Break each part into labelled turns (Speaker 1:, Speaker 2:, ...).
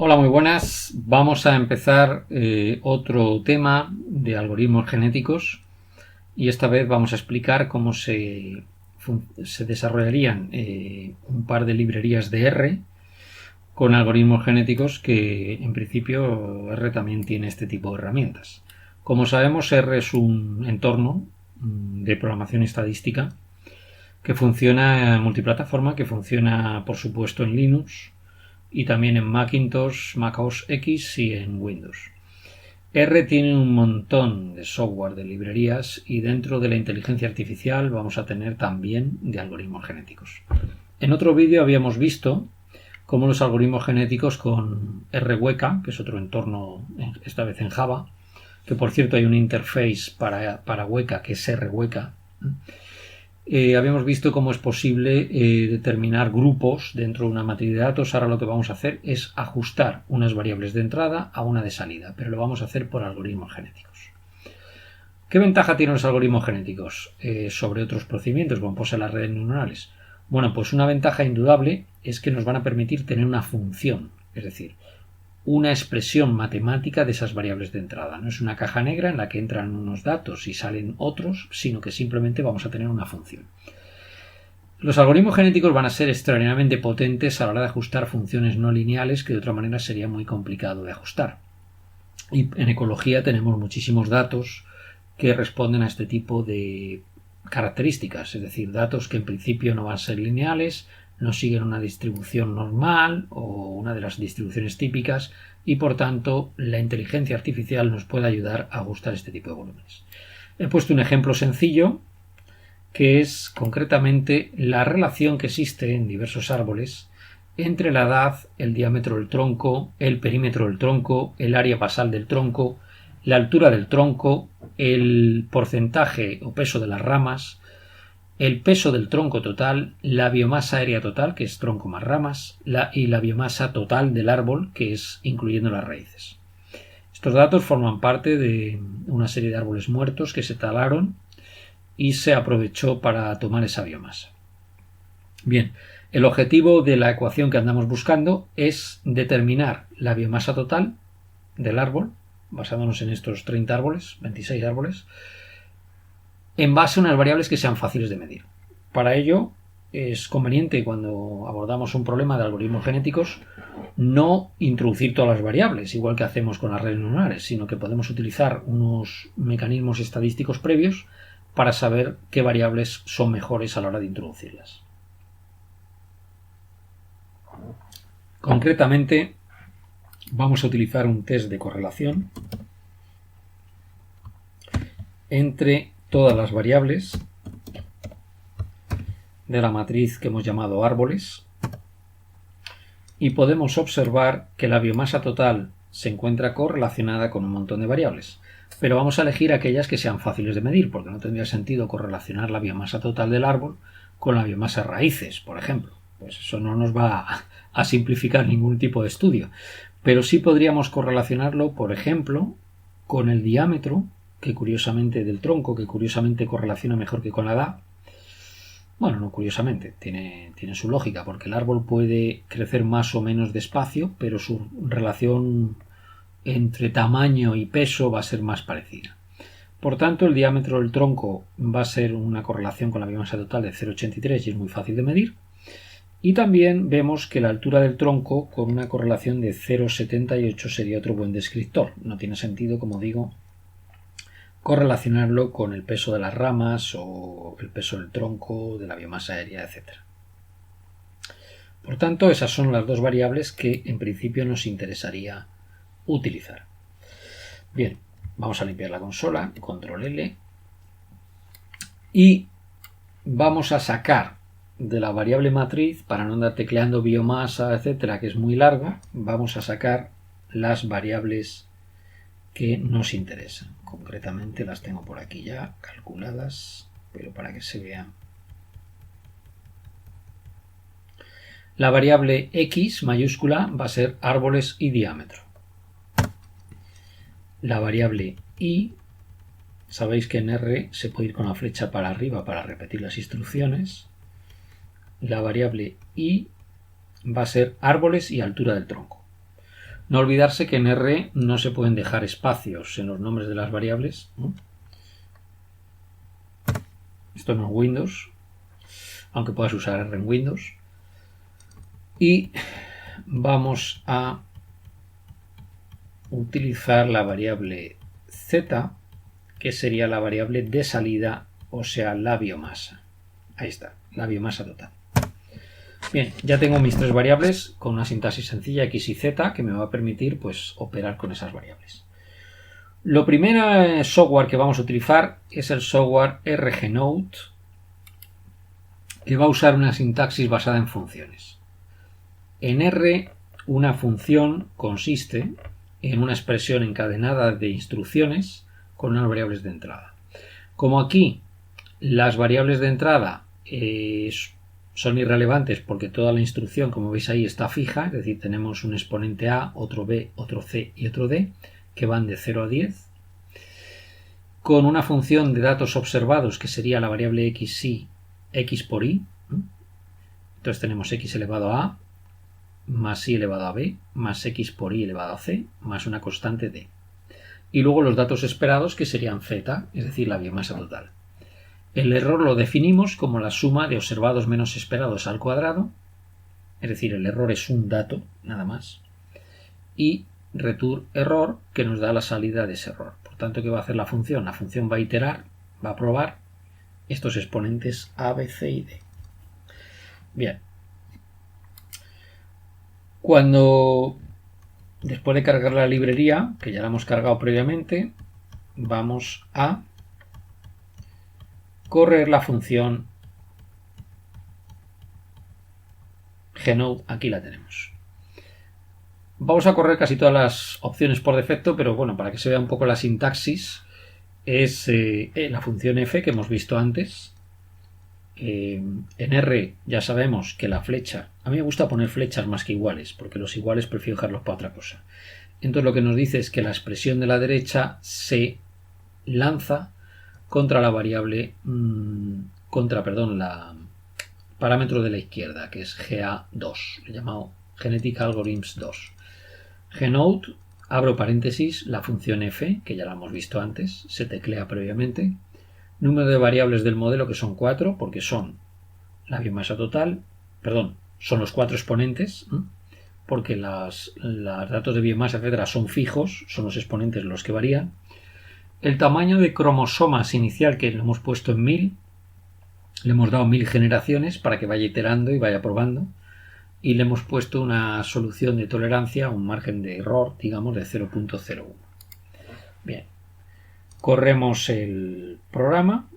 Speaker 1: Hola, muy buenas. Vamos a empezar otro tema de algoritmos genéticos y esta vez vamos a explicar cómo se desarrollarían un par de librerías de R con algoritmos genéticos que en principio R también tiene este tipo de herramientas. Como sabemos, R es un entorno de programación estadística que funciona en multiplataforma, que funciona por supuesto en Linux y también en Macintosh, Mac OS X y en Windows. R tiene un montón de software, de librerías, y dentro de la inteligencia artificial vamos a tener también de algoritmos genéticos. En otro vídeo habíamos visto cómo los algoritmos genéticos con RWeka, que es otro entorno, esta vez en Java, que por cierto hay una interface para Weka que es RWeka, habíamos visto cómo es posible determinar grupos dentro de una matriz de datos. Ahora lo que vamos a hacer es ajustar unas variables de entrada a una de salida, pero lo vamos a hacer por algoritmos genéticos. ¿Qué ventaja tienen los algoritmos genéticos sobre otros procedimientos, como pueden ser las redes neuronales? Bueno, pues una ventaja indudable es que nos van a permitir tener una función, es decir, una expresión matemática de esas variables de entrada. No es una caja negra en la que entran unos datos y salen otros, sino que simplemente vamos a tener una función. Los algoritmos genéticos van a ser extraordinariamente potentes a la hora de ajustar funciones no lineales que de otra manera sería muy complicado de ajustar. Y en ecología tenemos muchísimos datos que responden a este tipo de características, es decir, datos que en principio no van a ser lineales, no siguen una distribución normal o una de las distribuciones típicas y por tanto la inteligencia artificial nos puede ayudar a ajustar este tipo de volúmenes. He puesto un ejemplo sencillo que es concretamente la relación que existe en diversos árboles entre la edad, el diámetro del tronco, el perímetro del tronco, el área basal del tronco, la altura del tronco, el porcentaje o peso de las ramas, el peso del tronco total, la biomasa aérea total, que es tronco más ramas, y la biomasa total del árbol, que es incluyendo las raíces. Estos datos forman parte de una serie de árboles muertos que se talaron y se aprovechó para tomar esa biomasa. Bien, el objetivo de la ecuación que andamos buscando es determinar la biomasa total del árbol, basándonos en estos 30 árboles, 26 árboles, en base a unas variables que sean fáciles de medir. Para ello es conveniente, cuando abordamos un problema de algoritmos genéticos, no introducir todas las variables, igual que hacemos con las redes neuronales, sino que podemos utilizar unos mecanismos estadísticos previos para saber qué variables son mejores a la hora de introducirlas. Concretamente, vamos a utilizar un test de correlación entre todas las variables de la matriz que hemos llamado árboles y podemos observar que la biomasa total se encuentra correlacionada con un montón de variables, pero vamos a elegir aquellas que sean fáciles de medir, porque no tendría sentido correlacionar la biomasa total del árbol con la biomasa raíces, por ejemplo. Pues eso no nos va a simplificar ningún tipo de estudio, pero sí podríamos correlacionarlo, por ejemplo, con el diámetro que curiosamente del tronco, que curiosamente correlaciona mejor que con la edad. Bueno, no curiosamente, tiene su lógica, porque el árbol puede crecer más o menos despacio, pero su relación entre tamaño y peso va a ser más parecida. Por tanto, el diámetro del tronco va a ser una correlación con la biomasa total de 0,83 y es muy fácil de medir. Y también vemos que la altura del tronco con una correlación de 0,78 sería otro buen descriptor. No tiene sentido, como digo, correlacionarlo con el peso de las ramas o el peso del tronco, de la biomasa aérea, etc. Por tanto, esas son las dos variables que en principio nos interesaría utilizar. Bien, vamos a limpiar la consola, control L, y vamos a sacar de la variable matriz, para no andar tecleando biomasa, etcétera, que es muy largo, vamos a sacar las variables que nos interesan. Concretamente las tengo por aquí ya calculadas, pero para que se vean. La variable X mayúscula va a ser árboles y diámetro. La variable Y, sabéis que en R se puede ir con la flecha para arriba para repetir las instrucciones. La variable Y va a ser árboles y altura del tronco. No olvidarse que en R no se pueden dejar espacios en los nombres de las variables, ¿no? Esto no es Windows, aunque puedas usar R en Windows. Y vamos a utilizar la variable Z, que sería la variable de salida, o sea, la biomasa. Ahí está, la biomasa total. Bien, ya tengo mis tres variables con una sintaxis sencilla, X y Z, que me va a permitir pues operar con esas variables. Lo primero software que vamos a utilizar es el software RGNode, que va a usar una sintaxis basada en funciones. En R, una función consiste en una expresión encadenada de instrucciones con unas variables de entrada. Como aquí las variables de entrada son irrelevantes porque toda la instrucción, como veis ahí, está fija, es decir, tenemos un exponente A, otro B, otro C y otro D, que van de 0 a 10, con una función de datos observados que sería la variable x por y. Entonces tenemos x elevado a más y elevado a b más x por y elevado a c más una constante d. Y luego los datos esperados, que serían z, es decir, la biomasa total. El error lo definimos como la suma de observados menos esperados al cuadrado, es decir, el error es un dato, nada más, y return error, que nos da la salida de ese error. Por tanto, ¿qué va a hacer la función? La función va a iterar, va a probar estos exponentes a, b, c y d. Bien. Cuando, después de cargar la librería, que ya la hemos cargado previamente, vamos a correr la función GNode, aquí la tenemos. Vamos a correr casi todas las opciones por defecto, pero bueno, para que se vea un poco la sintaxis, es la función f que hemos visto antes. En R ya sabemos que la flecha, a mí me gusta poner flechas más que iguales, porque los iguales prefiero dejarlos para otra cosa. Entonces lo que nos dice es que la expresión de la derecha se lanza contra la variable, la parámetro de la izquierda, que es GA2, he llamado Genetic Algorithms 2. GNode, abro paréntesis, la función f, que ya la hemos visto antes, se teclea previamente. Número de variables del modelo, que son 4, porque son la biomasa total, son los 4 exponentes, porque los datos de biomasa, etcétera, son fijos, son los exponentes los que varían. El tamaño de cromosomas inicial, que lo hemos puesto en 1000, le hemos dado 1000 generaciones para que vaya iterando y vaya probando, y le hemos puesto una solución de tolerancia, un margen de error, digamos, de 0.01. Bien, corremos el programa,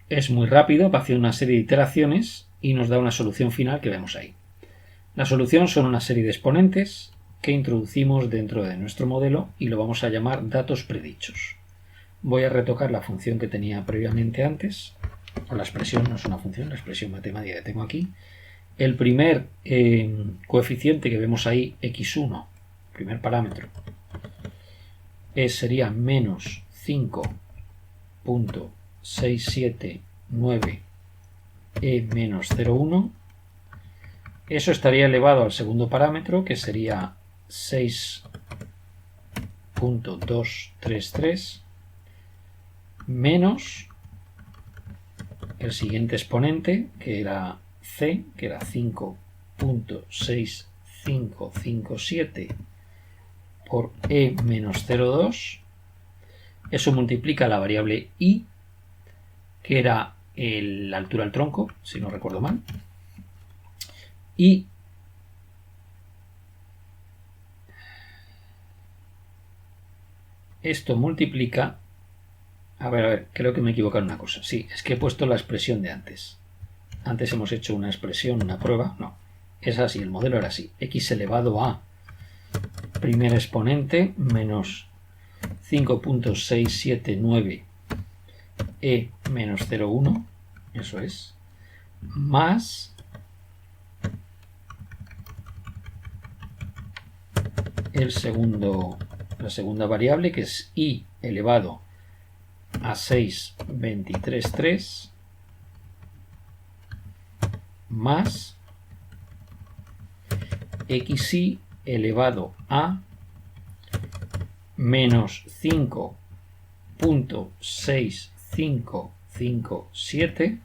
Speaker 1: es muy rápido, va a hacer una serie de iteraciones y nos da una solución final que vemos ahí. La solución son una serie de exponentes que introducimos dentro de nuestro modelo y lo vamos a llamar datos predichos. Voy a retocar la función que tenía previamente antes, o la expresión, no es una función, la expresión matemática que tengo aquí. El primer coeficiente que vemos ahí, x1, primer parámetro, sería menos 5.679 e menos 0,1. Eso estaría elevado al segundo parámetro, que sería 6.233 menos el siguiente exponente, que era c, que era 5.6557 por e menos 0,2. Eso multiplica la variable y, que era la altura del tronco, si no recuerdo mal, y esto multiplica, a ver, creo que me he equivocado en una cosa. Sí, es que he puesto la expresión de antes. Antes hemos hecho una expresión, una prueba, no, es así, el modelo era así, x elevado a primer exponente menos 5.679 e menos 0,1, eso es, más la segunda variable, que es y elevado a 6.233 más xy elevado a menos 5.6557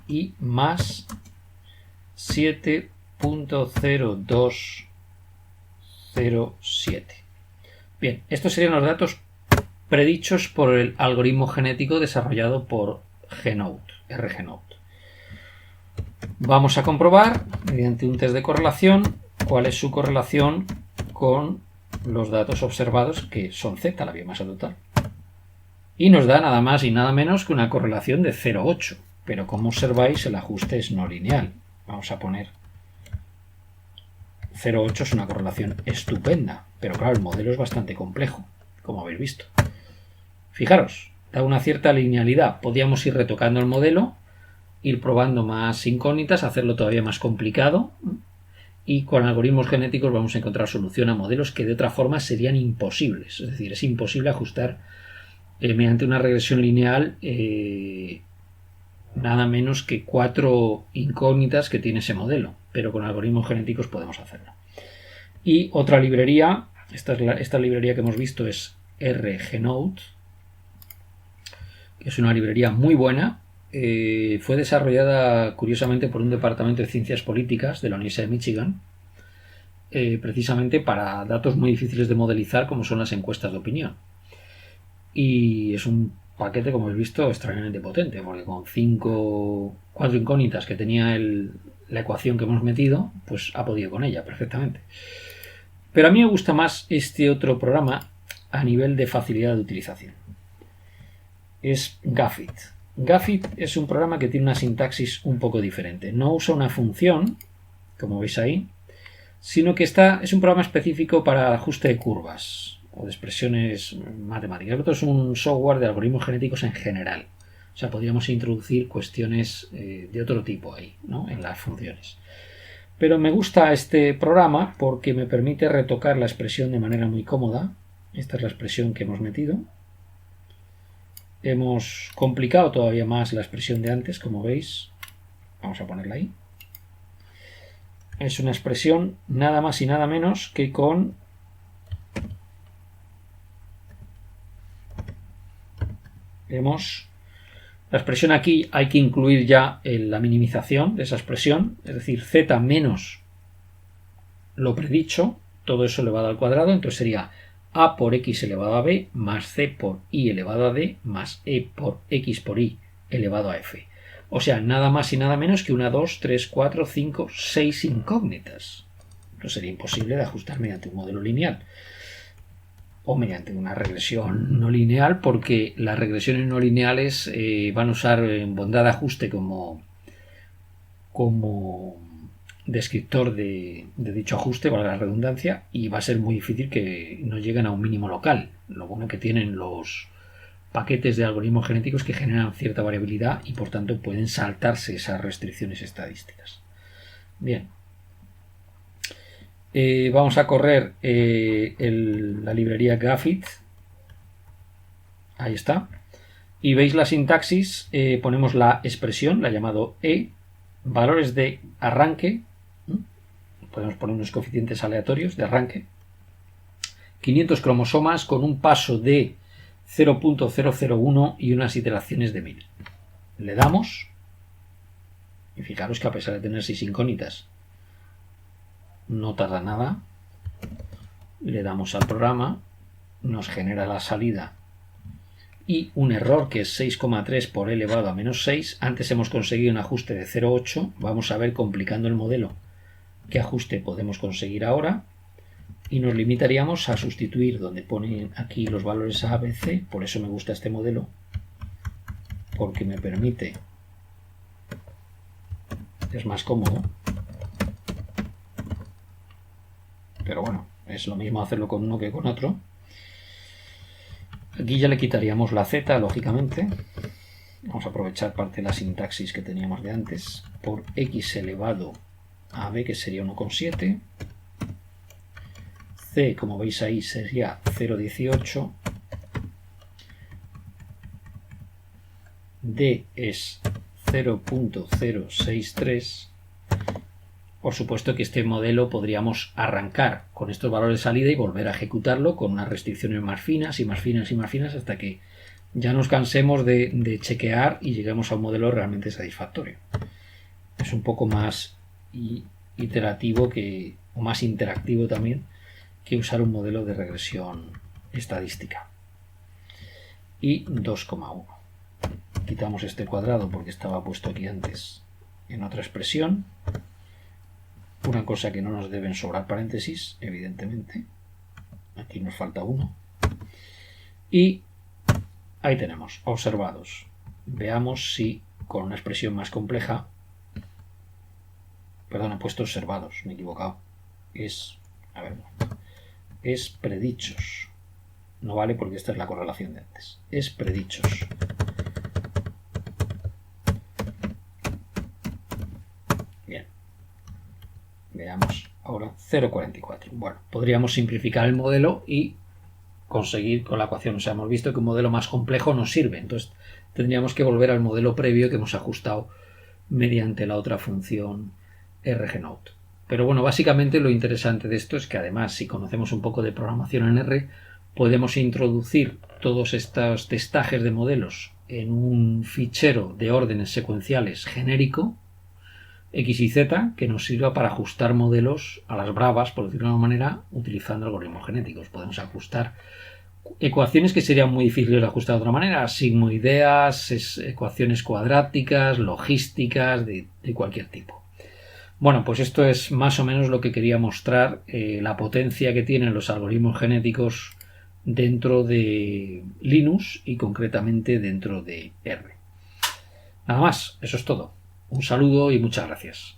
Speaker 1: y más 7.0207. Bien, estos serían los datos predichos por el algoritmo genético desarrollado por RGNOTE. Vamos a comprobar, mediante un test de correlación, cuál es su correlación con los datos observados, que son Z, la biomasa total. Y nos da nada más y nada menos que una correlación de 0,8. Pero como observáis, el ajuste es no lineal. Vamos a poner 0,8 es una correlación estupenda. Pero claro, el modelo es bastante complejo, como habéis visto. Fijaros, da una cierta linealidad. Podríamos ir retocando el modelo, ir probando más incógnitas, hacerlo todavía más complicado. Y con algoritmos genéticos vamos a encontrar solución a modelos que de otra forma serían imposibles. Es decir, es imposible ajustar mediante una regresión lineal nada menos que 4 incógnitas que tiene ese modelo, pero con algoritmos genéticos podemos hacerlo. Y otra librería, esta librería que hemos visto es RGNOTE, que es una librería muy buena. Fue desarrollada curiosamente por un departamento de ciencias políticas de la Universidad de Michigan, precisamente para datos muy difíciles de modelizar como son las encuestas de opinión. Y es un paquete, como habéis visto, extraordinariamente potente, porque con 4 incógnitas que tenía la ecuación que hemos metido, pues ha podido con ella perfectamente. Pero a mí me gusta más este otro programa a nivel de facilidad de utilización. Es GAFIT. GAFIT es un programa que tiene una sintaxis un poco diferente. No usa una función, como veis ahí, sino que es un programa específico para ajuste de curvas o de expresiones matemáticas. El otro es un software de algoritmos genéticos en general. O sea, podríamos introducir cuestiones de otro tipo ahí, ¿no?, en las funciones. Pero me gusta este programa porque me permite retocar la expresión de manera muy cómoda. Esta es la expresión que hemos metido. Hemos complicado todavía más la expresión de antes, como veis. Vamos a ponerla ahí. Es una expresión nada más y nada menos que con la expresión aquí hay que incluir ya la minimización de esa expresión, es decir, z menos lo predicho, todo eso elevado al cuadrado, entonces sería a por x elevado a b más c por y elevado a d más e por x por y elevado a f. O sea, nada más y nada menos que 1, 2, 3, 4, 5, 6 incógnitas. No sería imposible de ajustar mediante un modelo lineal o mediante una regresión no lineal, porque las regresiones no lineales van a usar bondad de ajuste como descriptor de dicho ajuste, valga la redundancia, y va a ser muy difícil que no lleguen a un mínimo local. Lo bueno que tienen los paquetes de algoritmos genéticos que generan cierta variabilidad y por tanto pueden saltarse esas restricciones estadísticas. Bien. Vamos a correr la librería GAFIT. Ahí está. Y veis la sintaxis. Ponemos la expresión, la llamado E, valores de arranque. Podemos poner unos coeficientes aleatorios de arranque. 500 cromosomas con un paso de 0.001 y unas iteraciones de 1000. Le damos. Y fijaros que a pesar de tener 6 incógnitas, no tarda nada. Le damos al programa, nos genera la salida y un error que es 6,3 por e elevado a menos 6. Antes hemos conseguido un ajuste de 0,8. Vamos a ver, complicando el modelo, qué ajuste podemos conseguir ahora. Y nos limitaríamos a sustituir donde ponen aquí los valores A, B, C. Por eso me gusta este modelo, porque me permite, es más cómodo. Pero bueno, es lo mismo hacerlo con uno que con otro. Aquí ya le quitaríamos la z, lógicamente. Vamos a aprovechar parte de la sintaxis que teníamos de antes. Por x elevado a b, que sería 1,7. C, como veis ahí, sería 0,18. D es 0.063. Por supuesto que este modelo podríamos arrancar con estos valores de salida y volver a ejecutarlo con unas restricciones más finas y más finas y más finas hasta que ya nos cansemos de chequear y lleguemos a un modelo realmente satisfactorio. Es un poco más iterativo o más interactivo también que usar un modelo de regresión estadística. Y 2,1. Quitamos este cuadrado porque estaba puesto aquí antes en otra expresión. Una cosa que no nos deben sobrar paréntesis, evidentemente. Aquí nos falta 1. Y ahí tenemos, observados. Veamos si con una expresión más compleja... Perdón, he puesto observados, me he equivocado. Es predichos. No vale porque esta es la correlación de antes. Es predichos. Bien. Veamos ahora 0,44. Bueno, podríamos simplificar el modelo y conseguir con la ecuación. O sea, hemos visto que un modelo más complejo nos sirve. Entonces tendríamos que volver al modelo previo que hemos ajustado mediante la otra función rgnote. Pero bueno, básicamente lo interesante de esto es que además, si conocemos un poco de programación en R, podemos introducir todos estos testajes de modelos en un fichero de órdenes secuenciales genérico, X y Z, que nos sirva para ajustar modelos a las bravas, por decirlo de una manera, utilizando algoritmos genéticos. Podemos ajustar ecuaciones que serían muy difíciles de ajustar de otra manera, sigmoideas, ecuaciones cuadráticas, logísticas, de cualquier tipo. Bueno, pues esto es más o menos lo que quería mostrar, la potencia que tienen los algoritmos genéticos dentro de Linux y concretamente dentro de R. Nada más, eso es todo. Un saludo y muchas gracias.